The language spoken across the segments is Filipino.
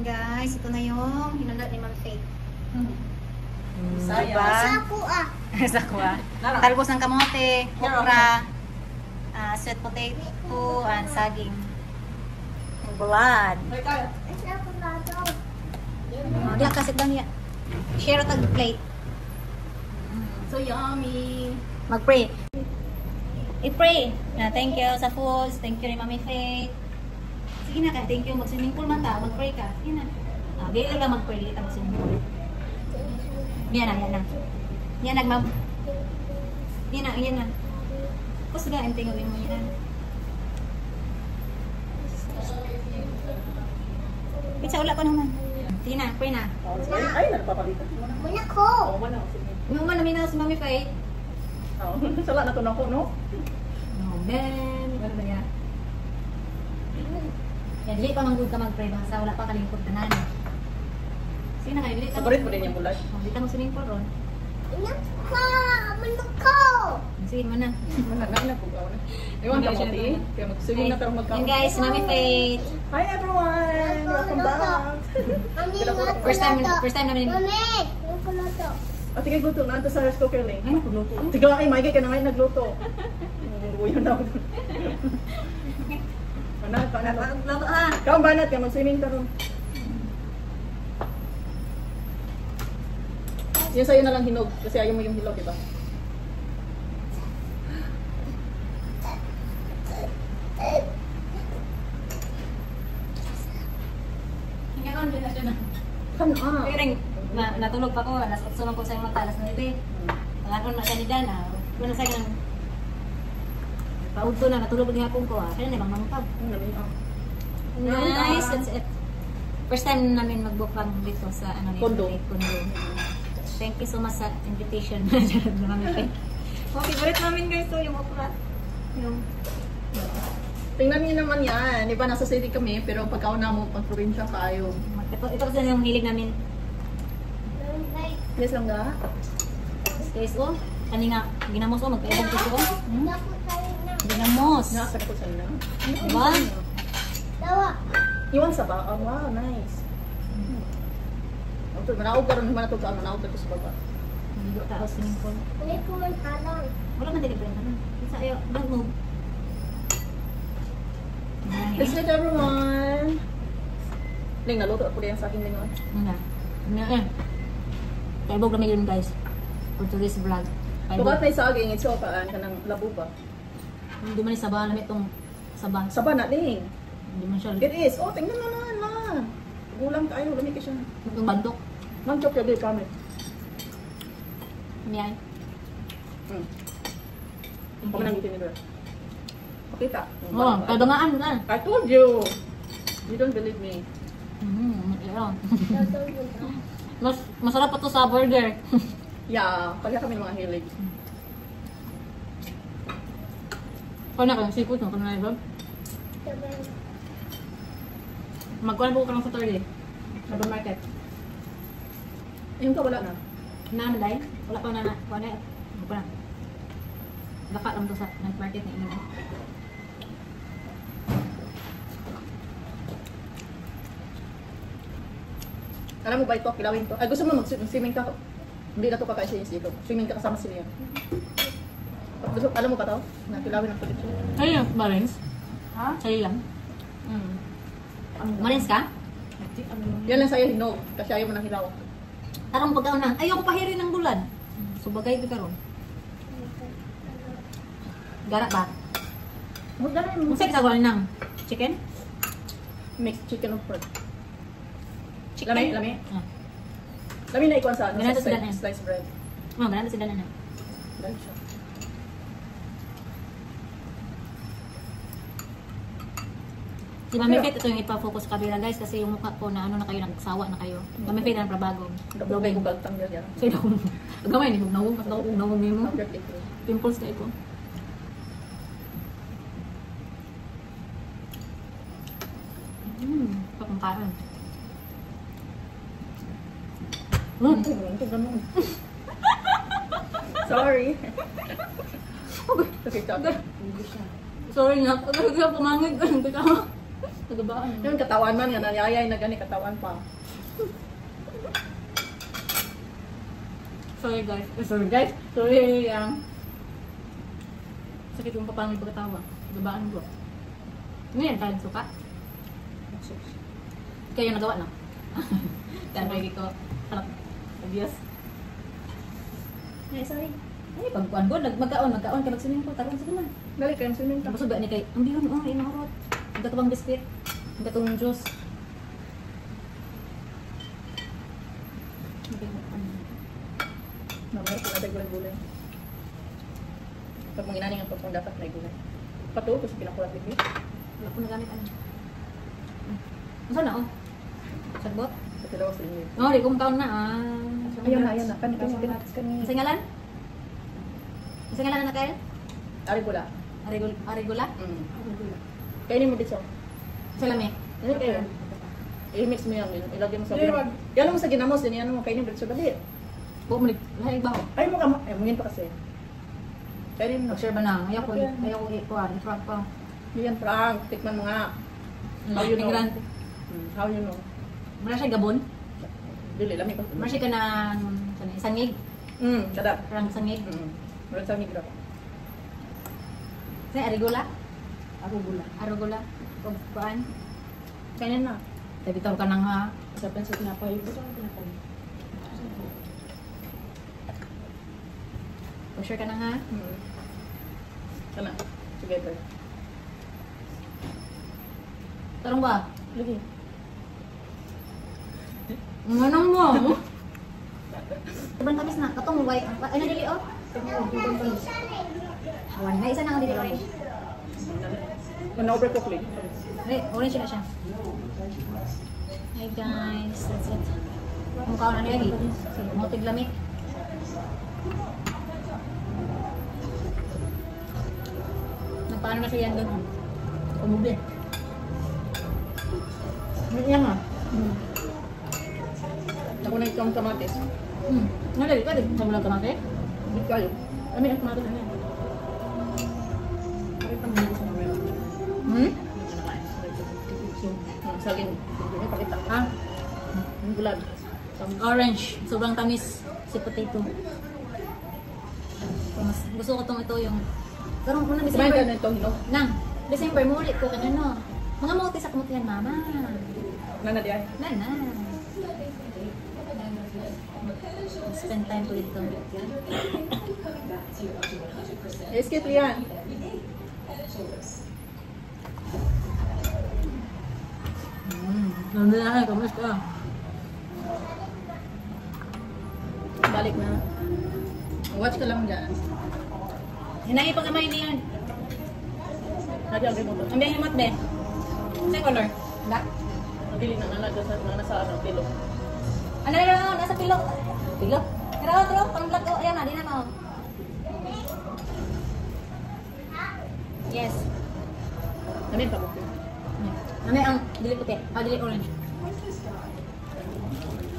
Guys, ito na yung hinanda ni Ma'am Faith. Sayang. Diba? Sa kuha. Talbos ng kamote, okra, sweet potato, and saging. Blood. Diyan kasi lang yan. Share tag plate. So yummy. Mag-pray. I-pray. Thank you sa foods. Thank you rin Mami Faith. Sige na ka. Thank you. Mag-swimming pool man ta. Mag-pray ka. Sige na. Dili lang mag-pray. Dili lang mag-swimming pool. Yan na. Yan na. Yan na. Yan na. Yan na. Kasi ga, tingawin mo yan. Pizza ula ko naman. Sige na. Pray na. Ay, nagpapalitan. Muna ko. Oo, wala. Yung man namin na si Mami Faith. Oo, sala na to na ko, no? No, man. Ano ba yan? Yan, dili pa manggod ka mag-pray. Basta wala pa kalingkod ka na. Sige na kayo. Dili ka. Paborit mo din yung bulay. Dili ka mag-swimming pool ron. Muna ko. Muna ko. Sige mo na. Nagana po ka na. Ewan ka mo, ti. Kaya mag-swimming na tayo magkakaroon. Yan guys, si Mami Faith. Hi everyone! Welcome back! First time namin. Mami, yung kulato. At tingay gusto na ito sa rice cooker link. Ay, nagluto. Tiga ay, maigay ka na ngayon nagluto. Buyo na. Banat. Nagluto ha. Kaong banat ka, mag-swimming taron. Yan sa'yo na lang hinog, kasi ayaw mo yung hilaw, diba? Hingga ko, hindi na siya na. Kan ah. Pero natulog pa ko, nasunod ko sa yung mata, alas 9. Pangaron na siya ni Dan, Wala sa akin ng paudto na, natulog ni hapon ko, Kaya na ibang mangkab. Nice, that's it. First time namin magbukang dito sa Kondo. Kondo. Thank you so much sa invitation. Favorite namin guys, so yung okra. Yung Tingnan niyo naman yan. Diba, nasa city kami, pero pagkauna mo, pag probinsya kayo. ito kasi yung hilig namin. Yes lang ga? Guys, kanina ginamos magkaibang puso ko. Dapat tayo na. Ginamos. Nakasakit ko sa'yo na. Diba? Dawa. Iwan sa ba? Oh, wow, nice. Manaog ka rin naman na ito ka. Manaog ka ito sa baba. Hindi ko tapos swimming pool. Hindi ko man halang. Wala man delivery na. Isa ayo, don't move. Let's meet everyone! Ling, naluto ako din sa akin din yun. Kaibog naman yun guys. For today's vlog. Tukat na isaging, it's so paan ka ng labo ba? Hindi man isaba namin itong saba. Saba na, Ling. Hindi man siya. It is. Oh, tingnan mo na. Gulang tayo, lamig ka siya. Itong bandok. Manchok ka din kami. Ano yan? Kami nang itin nito. Pakita. Oo, kadangaan na. I told you. You don't believe me. Masarap pa to sa burger. Yeah, kaya kami mga hilig. Kaya na seafood no? Kaya na iba? Magkuhan po ka lang sa Thursday. Urban Market. Yung ka wala na. Naman dahil? Wala pa na. Wala na. Ano pa na? Laka lang to sa night market na ino. Alam mo ba ito? Kilawin to. Ay, gusto mo mag-swimming ka? Hindi na to kakaisinis dito. Swimming ka kasama sila yan. Gusto, alam mo ba to? Nakilawin ang kulit siya. Ay, Marines? Ha? Sa'yo lang? Marines ka? Yan lang sa'yo hinog. Kasi ayaw mo nang hilaw. Tarong pagkaon na. Ayoko pahirin ng bulan. So, bagay ito karon. Gara ba? Magdala Kung sa'yo sa gawin ng chicken? mixed chicken or pork. Chicken? Lami? Lami na ikuan sa Ganito sila na yan. sliced bread. Ganito sila na. Dali siya. Si Mami Faith, ito yung ipa-focus kabila guys kasi yung mukha ko na ano na kayo, nagsawa na kayo. Mami Faith na prabago. Dabay ko galtang yan. So, gamay ni hugnawon, mas daw hugnawon mo. Perfect ito. Pimples na ito. Pakangkaan. Sorry. Okay, stop. Sorry nga, talaga pumangit. Hindi ka. Nagabaan. Yung katawan man nga nanyayay na gani katawan pa. Sorry guys. Sorry guys. Sorry Sakit yung papang may pagkatawa. Nagabaan ko. Ngayon tayo suka. Kayo nagawa na. Kaya lagi ko. Harap. Adios. Ay, sorry. Ay, pagkuhan ko. Magkaon ka magsining ko. Tarong sige man. Dali kayo swimming ka. Tapos ba ni kay, ang bihon, inahorot. Ang katubang biscuit. Ang katubang juice. Mamaya kung natin gulay-gulay. Pag manginani ang pagkong dapat may gulay. Patuo ko sa pinakulat dito. Wala ko nagamit ano. Saan na, oh? Sagbot? Sa tilawas sa inyo. Oh, di kong taon na, Ayun na. Kanina. Sa ngalan? Sa ngalan na kayo? Ari gula. Arigula? Kainin mo dito. Salami? Ano kayo? I-mix mo yan. Ilagay mo sa Hindi, ginamos. Yan mo sa ginamos. Yan mo kainin mo dito. Dali. Buo mo, lahig ba ako? Ay mo ka. Ay, mungin pa kasi. Kainin mo. Mag-share ba na? Ayaw ko ikuhan. I-frog pa. Yan, Frank. Tikman mo nga. How you know? Migrante. How you know? Mara siya gabon? Dili, lami pa. Mara siya ka ng sangig? Kada. Parang sangig? Meron sa migra. Sa arigula? Arugula. Arugula? Kung kuhan? Kainin na. Bitaw ka nang ha? Sa pensa tinapay. Ito ang tinapay. Mag-share ka nang ha? Sana. Together. Tarong ba? Lagi. Manong mo? Sobrang tamis na. Katong white. Ay, nadili oh. Awan na. Isa na nga dili orange. Na-overcook lang. Ay, orange na siya. Hi guys. That's it. Mukha na niya. Motig lamig. Nagpaano na siya yan doon? Umubi. Yan nga. Ako na itong kamatis. Nalali ka din. Sabi lang kamate? Hindi kayo. Ano yung kamatis na yan? Pakita mo yung sa mga saging. Pakita. Ah, Yung gulad. orange. Sobrang tamis. Si potato. Mas gusto ko itong ito yung... Karong una Kumain ka December. na itong hinog. Nang, December mo ulit ko kanya no. Mga muti sa kamutihan mama. Nana di ay. Na. Spend time to ito. Escape yan. Nandiyan na, kamusta? Balik na. Watch ka lang dyan. Hinagi pa kamay niyan. Lagi ang remote. Ang biyahe mat be. Sa color? Black? Nabili na nasa ano, pilo. Ano na nasa pilok? Pilok? Pero pang black ko. Ayan na, di na mo. Yes. Ano yung kamot? Ano ang dili puti? Ah, dili orange.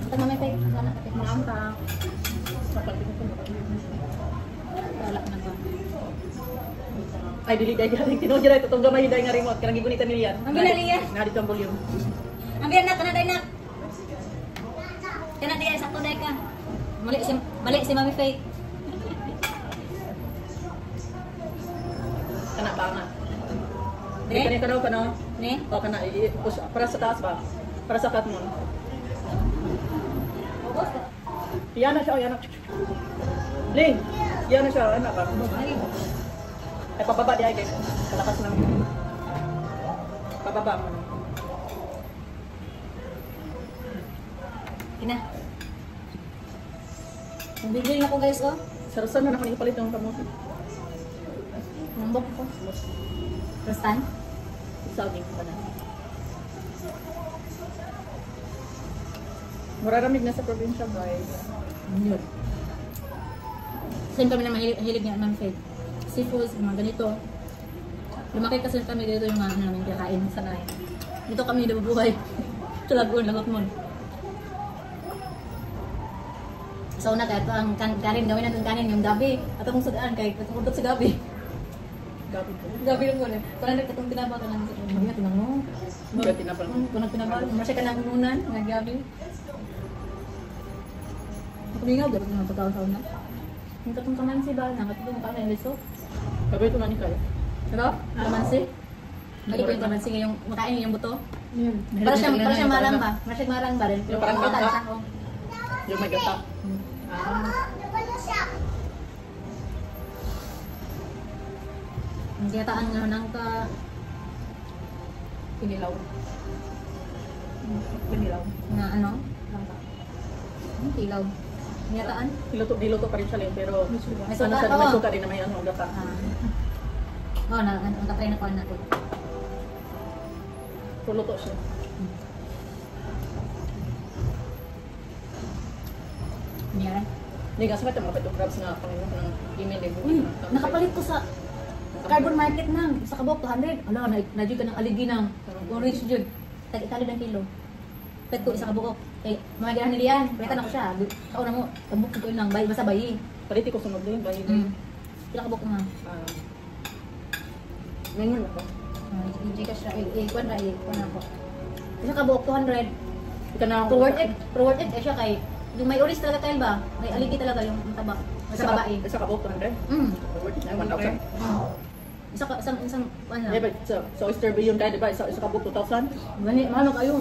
Ito mamay tayo. Sana kapit mo ang ta. Wala na ba? Ay, dili dahil galing. Tinudya ito itong gamay dahil nga remote. Karang gigunitan nila yan. Ang bilali yan. Nga dito ang volume. Ang biyan na, kanaday na. Kana diya, sakto day ka. Balik si Mami Faye. Kana ba nga? Eh? Kanya ka daw ka no? Ne? O kana, para sa taas ba? Para sa cut mo. Yan na siya, yan na. Ling! Yan na siya, anak ka. Ay, pababa di ay guys. Kalakas lang. Pababa mo. Ina. Nabigil na ko guys, oh. Sarusan na naman ipalit yung kamote. Nambok ko. Kristan? Saging pa na. Mararamig na sa probinsya, guys. Yun. Same kami na mahilig niya, Ma'am Faith. Seafoods, mga ganito. Lumaki kasi kami dito yung mga namin kakain sa nain. Dito kami nabubuhay. Talagon, lagot mo. So na kahit ang kanin, gawin natin kanin yung gabi. At akong sugaan kahit patungkot sa gabi. Gabi po. Gabi lang mo na. Kung ano katong tinaba ka lang sa mga nga tinang mo. Hindi tinapal. Kung ano tinaba, masya ka nang ununan, nga gabi. Ako nga, dapat nga pagkakasaw na. Yung katong kamansi ba, nakatulong mo ka na yung liso. Gabi ito na ni Kaya. Ano? Kamansi? Balik ko yung kamansi ngayong makain yung buto. Yan. Para siyang marang ba? Para siyang marang ba rin? Yung parang Butan bangka. siya, oh. Yung may gata. Nabala siya. Ang kiyataan nga nang ka... Pinilaw. Pinilaw. Nga ano? Ang tilaw. Kiyataan? Niluto pa rin siya Lin, pero May ano suka, siya, oo. may suka rin na may ano, gata. Oh, nakatry na ko na ko. Puluto siya. Yan. Hindi nga sabat yung mga peto crabs nga Panginoon ng email eh. Uy, nakapalit ko sa carbon market nang sa kabok 200. Ala, na-jud ka ng aligi ng orange jud. Tag-itali ng kilo. Pet ko isa kabuk. Kay mga ganahan nila yan. Palitan ako siya. Kauna mo, kabuk ko nang bay basta bayi. Paliti ko sunod din, bayi Mm. din. Pila kabuk nga. Ngayon ako. Hindi ka siya. Kuan na ako. Isa kabuk 200. Ika na Pro worth it. Pro worth it. Siya kay yung may orange talaga tayo ba? May aligi talaga yung taba. Sa babae. Isa ka po, 200. Mm. Worth it na, 1,000. Isang ano. Eh, but sa oyster ba yun tayo, diba? Isa ka po, 2,000. Gani, mahal kayo.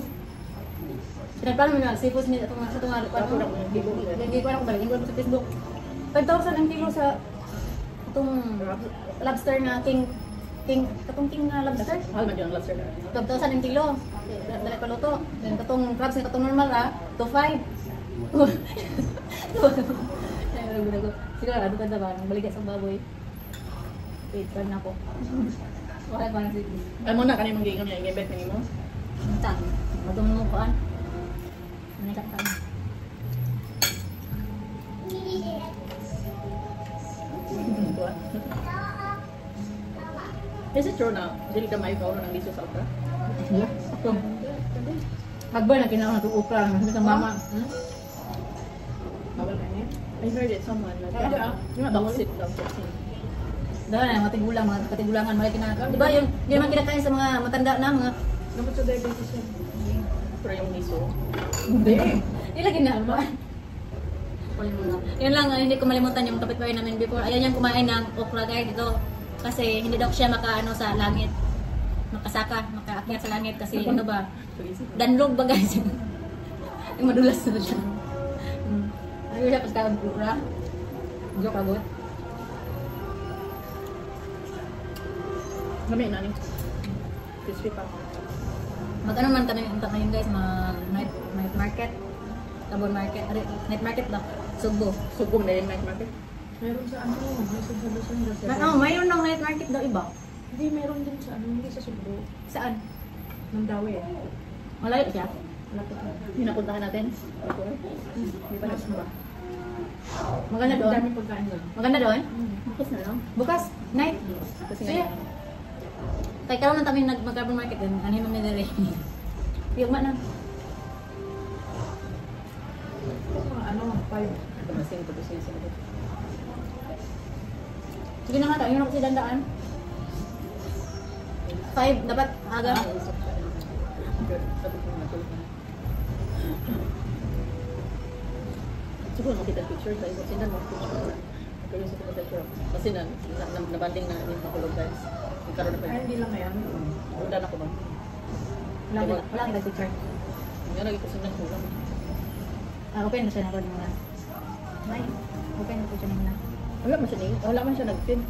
Pinagplano mo na, seafood ni itong sa tungal. Ako na, hindi ko. Hindi ko alam kung balik. Hindi ko sa Facebook. 5,000 ang kilo sa itong lobster na katong king na lobster. Mahal man yun ang lobster na. 12,000 ang kilo. Dali pa luto. Then katong crabs na katong normal to 5. Siguro, ano ka ba? Balik sa baboy. Wait, pan ako. Wala pa na sige. Ay mo na, kanina mong giingam niya, i-bet na mo. Minta, matulong mo koan. Ano ka ta? Is it true na dili ka may kauro ng liso sa okra? Yeah. Ako. Hagba na kinahanglan to ukra ng sa mama. Bawal ka niya? I heard it someone like yung backseat daw. Dahil na mga tigulang, mga katigulangan, mga kinakain. Diba yung hindi naman kinakain sa mga matanda na mga Dapat sa diabetes yun. Pero yung liso. hindi. Ilagin na ba? Yun lang, hindi ko malimutan yung kapitbahay namin before. Ayan yung kumain ng okra guys dito. Kasi hindi daw siya makaano sa langit. Makasaka, makaakyat sa langit kasi ano ba? Danlog ba guys? Yung madulas na siya. Ano siya pas ka okra? Joke abot. Kami nanin. Crispy pa. Mag-ano man kami unta ngayon guys, night market. Tabon market, night market ba? Sugbo. Sugong na yung night market. Meron sa ano, may sa Luzon daw. Mayroon ng night market daw iba. Hindi, meron din sa ano, hindi sa Sugbo. Saan? Mandawi eh. Malayo siya. Malapit na. Pinapuntahan natin. Hindi pa nagsumba. Maganda Ang doon. dami pagkain doon. Maganda doon. Bukas na lang. Bukas, night. Kasi Sige. nga, Kaya karoon na kami mag-carbon market din. Ano yung nilari? Piyog man na. Mga ano, 5. tumasin ko siya sa mga. Sige na nga tayo, yun ako si dandaan. 5, dapat aga. Sabi ko matulog na. Siguro makita picture tayo. Sindan mo picture. Pero sa kita picture. Kasi nabanding na yung makulog guys. Nagkaroon na pa Ay, yun. hindi lang yan. Ulan ako ba? Wala kita picture. Nga lagi ko sindan ko lang. Open na siya na rin muna. May, open na po siya na muna. Wala man siya ning. Wala man siya nag-pin.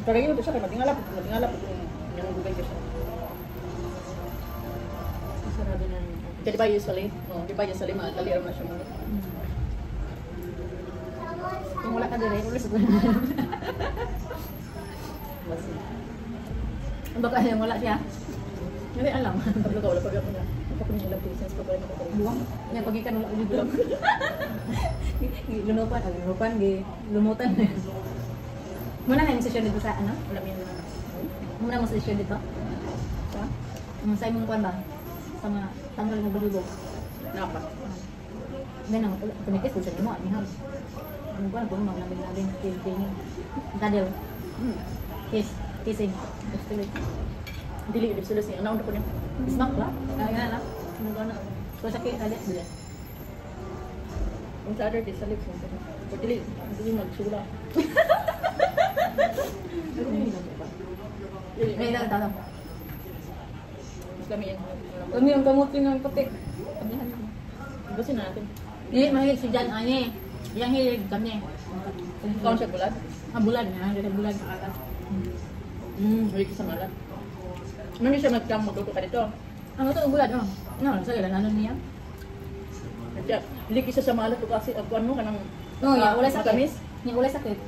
Pero yun siya kay matingalap yung gugay ko siya. Sarado na yun. Kaya di ba usually? No, di ba usually mataliro na siya mo. Kung wala ka dire, ulit sa Mas baka yung wala siya. hindi alam. Pablo ka wala pag ako na. Kapag nila business pa pala nakatulong. Buwang. Yan, pag-ikan wala ko dito. Lunupan, lumutan. Muna na yung session dito sa ano? Wala min na. Muna mo session dito? Sa? Sa imong kuwan ba? Sa mga tanggal mo balubog. Napa. Ganun, tunikis ko sa limo. Ano ba? Nagbuno namin kissing. Cuddle. Kissing. Gusto lang. Dili, ibig sila siya. Nauna ko niya. Smack ba? Ayan na. Ano ba na? So sakit ulit. Yung sa other days, sa lips. Pag dili, hindi magsula. May ilang tao. Mas kami yan. Kami yung kamutin ng puti. Gusto natin. Hindi, mahilig si Jan Anye. Yang hilig kami. Ikaw siya bulat? Ang bulan na. Ang bulan na alat. Hindi ko sa malat. Ano siya magluto ka dito? Ang ito ang bulan, oh. No, sa ilan, ano niya? Kaya, hindi isa sa malat ko kasi agwan mo ka ng No, ya, wala sakit. matamis. Ya, wala sakit.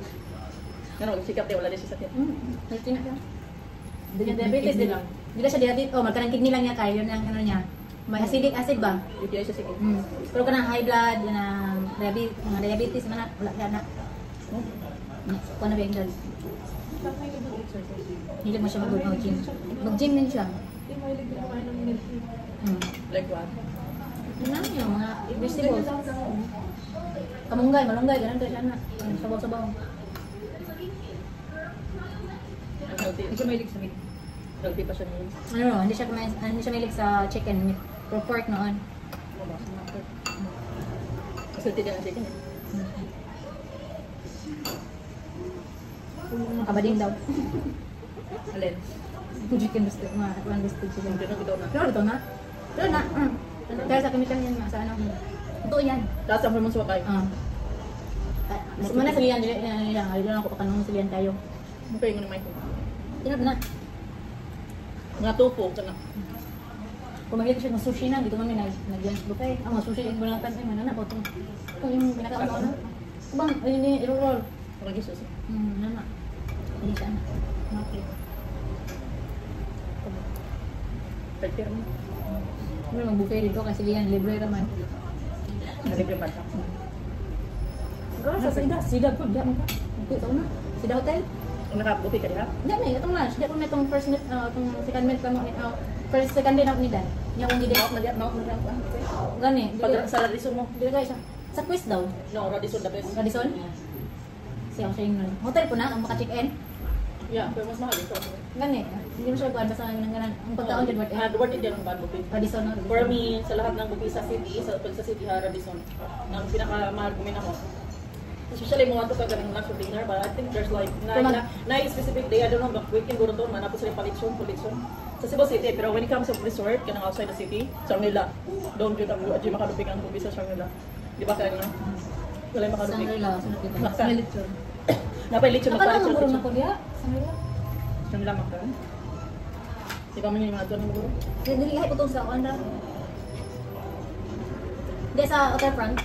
Ano, sikap din, wala din siya sakit. Healthy na siya. Hindi niya diabetes din. Hindi na siya diabetes. Oh, magkanang kidney lang niya kayo. Yun ang ano niya. May acidic acid ba? Hindi siya sige. Pero kanang high blood, yun ang mga diabetes, mana, wala siya na. Kung ano ba yung blood? Hilig mo siya mag-gym. Mag-gym din siya. Hindi mahilig din kumain ng milk tea. Like what? Yun lang yung mga vegetables. Kamunggay, malunggay, ganun tayo siya na. Sabaw-sabaw. Unhealthy. Hindi siya mahilig sa meat. Healthy pa siya niya. Ano, hindi siya mahilig sa chicken meat. Or pork noon. Kasi hindi din ang chicken eh. Makabading daw. Alin? Chicken gusto, mga akuan gusto chicken. Hindi na bitaw na. Pero ito na. Pero na. Kaya sa kamitan yan sa ano. Ito yan. Tapos ang hormones wakay. Mas mana salian dili na doon ako pakanong salian tayo. Okay, yung naman ko. Tinap na. Mga tofu, kana. Kung makita siya ng sushi na, dito kami nag-lunch buffet. Ang mga sushi, yung bulatan, ay manana po itong. Ito yung pinaka-ano na. Bang, ayun yung i-roll. Parang gisos. Nana. Hindi siya na. Okay. Pagkira mo. Ano mag-buffet dito kasi yan, libre naman. Nalibre pa siya. Gawin sa Sida po, diyan ka. Ito na. Sida Hotel. Kung nakabuti ka diha? Hindi, may itong lunch. Diyan ko na itong first meet, itong second meet ka mo. First, second day na ako nidan. Niya akong nidan. Mawak mo diyan. Gani. Pag sa Radisson mo. Dili kayo siya. Sa quiz daw. No, Radisson the best. Radisson? Siya siya yung hotel po na, ang maka-check-in. Yeah, pero mas mahal ito. Gani. Hindi mo siya kuhan basta ng ganan. Ang pagkaon dyan worth it. Worth it din ang bad buffet. Radisson no? For me, sa lahat ng buffet sa city, pag sa city Radisson, ang pinakamahal kumin ako. Especially mo ato ka ganang lunch or dinner, but I think there's like na specific day, I don't know, but weekend go to manapos sila palitson. Sa Cebu City, pero when it comes to resort, kanang outside the city, Shangri-La, don't you ang adyo makadupig ang buffet sa Shangri-La. Di ba kaya no? Wala yung makadupig. Shangri-La. Sunod kita. Maka. Napay lechon, Nakala magpalit mo guro na sa ko diya? Shangri-La. Shangri-La maka. Di ba man yung mga doon ng guro? Dili kahit putong sa kuhan ra. Di sa hotel front.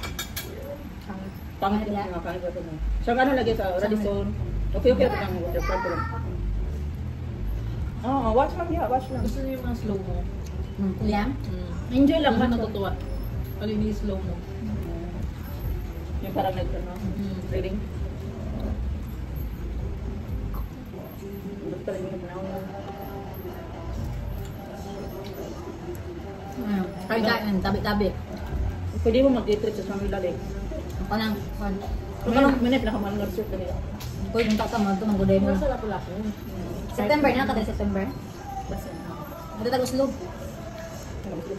Pangit Wala. yung mga pangit ko na. So ano lagi sa Radisson? Okay ito ng waterfront ko lang. Oh, watch lang ya, watch lang. Gusto niyo yung mga slow mo. Yeah. Enjoy lang Lang ba? natutuwa. Pag ini slow mo. Yung parang nag-ano, reading. Basta lang yung panahon. Kain tabi-tabi. Pwede mo mag-day-trip sa Shangri-La Lake. Ako nang kuhan. Manay pinakamahal ng resort kanila. Pwede yung tata mo ito ng guday mo. Nasa lapu-lapu. September na kada September. Basta. Ito tago slow.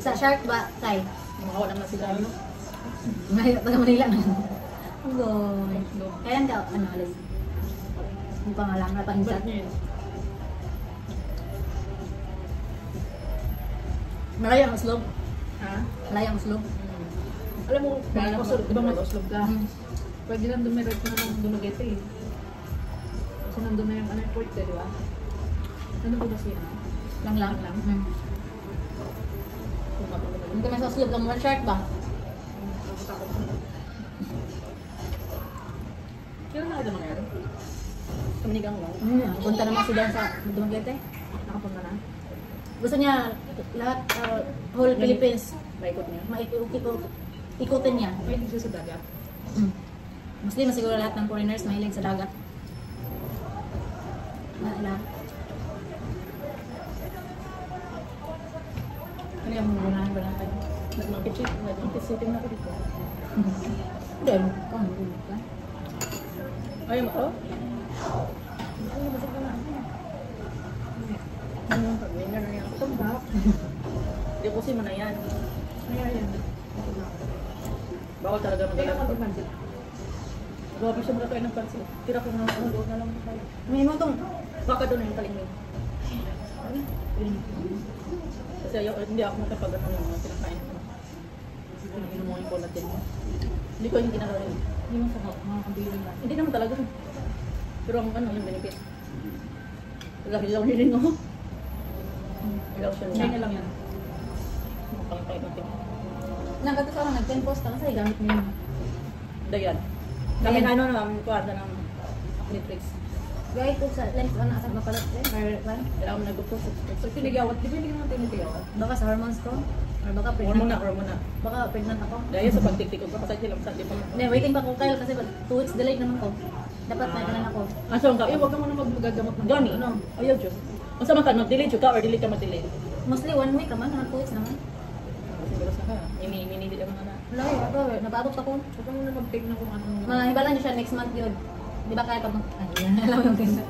Sa Shark ba? Tay. Mga wala naman sila. Mahirap taga Manila na. Agoy. Kailan ka, ano, alis? Hindi pa nga lang, wala pa insat. Malayo ang slow. Ha? Malayo ang slow. Alam mo, Di ba mag-oslog ka? Pwede lang dumiretso na ng Dumaguete eh. Kasi nandun na yung ano yung port eh, di ba? Ano ba siya? Lang lang. Lang. Hindi ka sa slow, lang Shark ba? Kailan na naman yan? Kamanigang lang. Punta naman si Dan sa Dumaguete. Nakapunta na. Gusto niya lahat, whole Philippines, Maikot niya. ikutin niya. Pwede siya sa dagat. Muslim, siguro lahat ng foreigners mahilig sa dagat. Lahat. Ano yung muna ba natin? Nag-market sitting na ko dito. Hindi, kung hindi ka. Ayaw mo to? Pag-winner na yan. Tumpak. Hindi ko mo na yan. Ayan. Bawal talaga Kaya magalang. ako pansit. Grabe siya muna tayo ng pansin. Tira ko na ako doon na lang tayo. May mo tong Baka doon na yung talingin. Kasi ayaw, hindi ako nakapag-ano yung mga kinakain ko. Inumungan ko natin. Hindi ko yung ginagawa rin. Hindi mo sarap. Mga kabiling lang. Hindi naman talaga. Pero ang ano yung benefit. Hilaw nilin mo. Hilaw siya Kaya niya. na lang yan. Makakay natin. nagato sa mga nag-10 post ka kasi gamit mo yun. Dayan. Kami Dayan. ano namin kuwarta ng Netflix. Guys, kung sa lens ano asa mapalat din, or one. Kailangan mo nag-post. So, pinigawat. Di ba hindi ka naman tinigawat? Baka sa hormones ko or baka Hormona, pregnant. hormona. Baka pregnant ako. Dahil sa pagtiktik ko, kasi silang sa di pa. Hindi, waiting pa ko kayo kasi 2 weeks delayed naman ko. Dapat may kanan ako. Aso ang Eh, ka? huwag ka muna magagamot ng Gani, no? Ayaw, Diyos. Kung sa man mag-delay ka or delay ka mag-delay. Mostly 1 week naman, mga 2 weeks naman. Siguro sa ka. Ini di naman na. Wala eh, ako, nababot ako. Huwag ka muna mag-take na kung anong... Mahibalan niyo siya next month yun. Di ba kaya pag ay, alam mo yung ganun.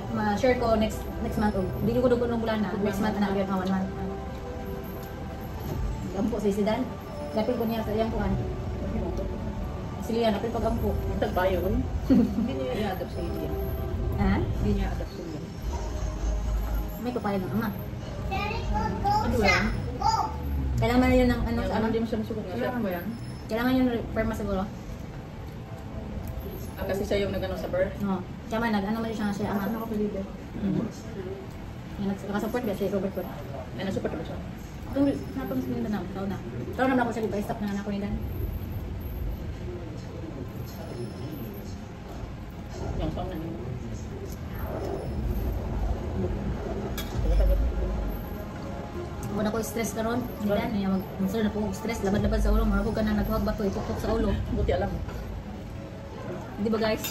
Ma-share ko next month. Hindi ko dugo nung bulan na. Next month na agad, 1 month. Gampo si Sidan. Kapil ko niya sa iyang kuhan. Silihan, kapil pag gampo. Tagpayo. Hindi niya i-adapt sa India. Ha? Hindi niya adapt sa India. May kupayag ng ama. Daddy, go, Ano go, yan? go. Kailangan yun ng ano sa ano? Hindi mo siya masugot nga siya. Kailangan ba yan? Kailangan yun perma siguro. Kasi siya yung nag-ano sa birth. No. Kaya man, nag-ano man siya siya Ako ama. nakapalibet. Yan, nakasupport ba si Robert ko? Ay, nasupport ba siya? Kung napang sa Mindanao, tao na. Tao naman ako sa liba, stop na anak ko ni Dan. Yung song na niyo. Kung ako stress karon, ni Dan, niya mag-musal na po stress, labad-labad sa ulo, marapog ka na naghuwag bato, ipukpok sa ulo. Buti alam. Di ba guys?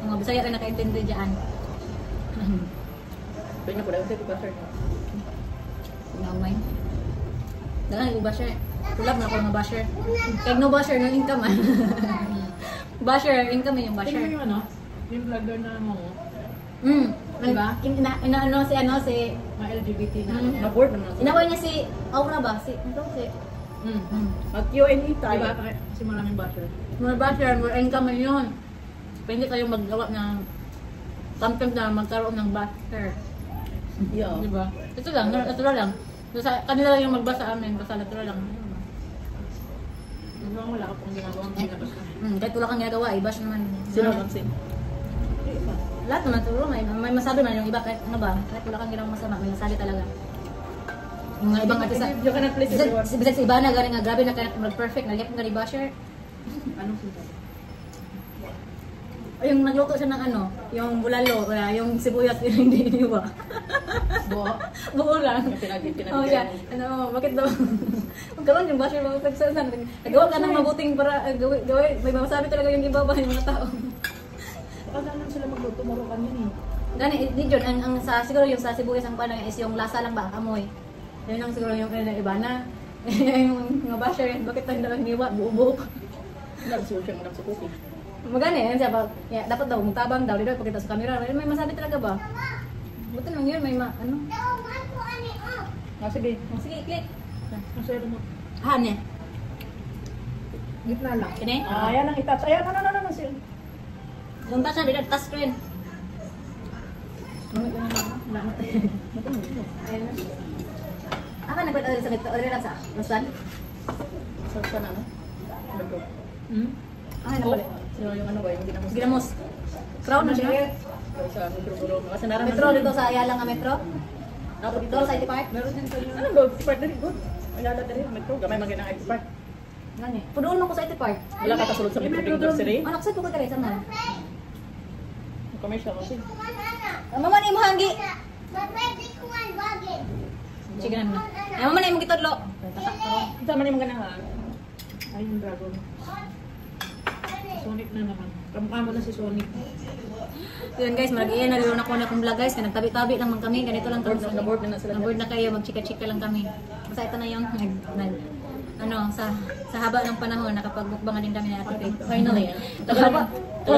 Ang mga Bisaya rin nakaintindi dyan. Pwede na po dahil ko sir. Naumay. Dalang yung basher. Tulab na ako ng basher. Kaya no basher, no income ah. Basher, income yung Tingnan basher. yung ano? Yung vlogger na mo. Diba? Ano si Mga LGBT na. Na-board naman ako. inaway niya si Aura ba? Si Mag-Q&A tayo. Diba? Kasi maraming basher. More basher, more income yun. Pwede kayong maggawa ng content na magkaroon ng basher. Yeah. Diba? Ito lang, natural lang. So, kanila lang yung magbasa amin, basta natural lang. Diba wala ka pong ginagawang ginabas ka. Kahit wala kang ginagawa, i-bash naman. Sino lang sin? Lahat naman siguro, may masabi man yung iba, kahit ano ba, kahit wala kang ginawang masama, may masabi talaga. Yung mga ibang artista, You cannot please everyone. bisag si Ivana, gani nga, grabe na kaya mag-perfect, nagyap nga ni basher. Anong sinasabi? Yung nagluto siya ng ano, yung bulalo, yung sibuyas, hindi iniwa. Buo? Buo lang. Yung pinag- Oh, yeah. Ano, bakit daw? Magkaroon yung basher, mga pagsasan. Nagawa ka ng mabuting para gawin. May masabi talaga yung iba ba, yung mga tao. Baka lang sila magluto, marukan yun eh. Gani, di John, ang sa siguro yung sa sibuyas ang panang is yung lasa lang ba, amoy. Yun lang siguro yung kaya iba na. Yung mga basher, bakit tayo daw hiniwa, buo-buo. Nagsuot siya ng sukuti. Magani, yan siya, dapat daw, magtabang daw, di daw, pakita sa camera. May masabi talaga ba? Buti lang yun, may ano. Sige. Oh, sige, click. Masaya mo. Han eh. Gitna lang. Kini? Ayan ang itouch. Ayan, no. Doon pa siya, dito, touch screen. Aka nagpatawag sa kito, order lang sa Rosan. Sa na, no? Ano? Ay, nabalik. Sino yung ano ba? Yung ginamos. Ginamos. Crown na siya. Sa mikro-gulo. Kasi naraman. Metro dito sa Ayala nga metro. Ako Dito sa IT Park. Meron din kayo. Ano ba? Part na rin. Good. Ayala na rin. Metro. Gamay maging ang IT Park. Gani. Pudoon mo ko sa IT Park. Wala ka kasulod sa Metro Big Grocery. Anak sa ko kare sa man. Commercial kasi. Mama ni mo hanggi. Mapwede ko ang bagay. Sige na. Ay mama ni mo gitodlo. Sama ni mga ganahan. Ay, yung dragon. Sonic na naman. Kamukha mo na si Sonic. So yun guys, mag-iyan na rin ako na kong vlog guys. Kaya nagtabi-tabi lang man kami. Ganito lang kami. Na-board na sila. Na-board na kayo. Mag-chika-chika lang kami. Basta ito na yung ano, sa haba ng panahon, nakapagbukbangan din kami ni Ate Faith. Finally, tagal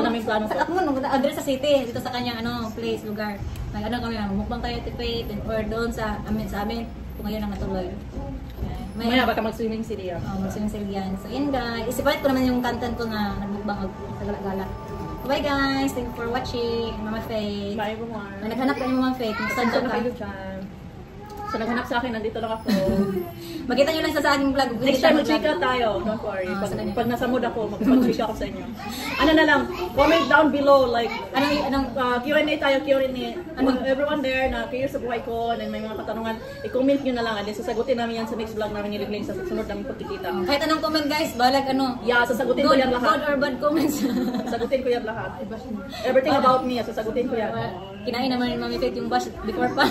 namin plano Sa Akmon, address sa city, dito sa kanyang ano, place, lugar. Ano kami, mukbang tayo Ate Faith, or doon sa amin, kung ngayon ang natuloy. Maya baka mag-swimming city yan. Mag-swimming yan. So yun guys, isipalit ko naman yung content ko na nagbukbang sa gala-gala. Bye guys, thank you for watching, Mama Faith. Bye everyone. Naghanap kayo Mama Faith, saan Saan ka? kayo dyan? So naghanap sa akin, nandito lang ako. Makita nyo lang sa aking vlog. Next time mag-chika tayo. Don't worry. Pag nasa mood ako, mag-chika ako sa inyo. Ano na lang, comment down below, like, Anong Q&A tayo, Q&A. Everyone there na curious sa buhay ko, and may mga katanungan, i-comment nyo na lang. And then sasagutin namin yan sa next vlog namin niligling sa sunod namin pagkikita. kahit anong comment guys, balag ano. Yeah, sasagutin ko yan Good lahat. or bad comments. Sasagutin ko yan lahat. Everything about me, sasagutin ko yan. Kinain naman ni Mami Faith yung bash before pa.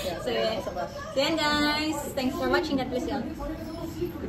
Yeah, So, sa bus. yan guys. Thanks for watching. God bless you all.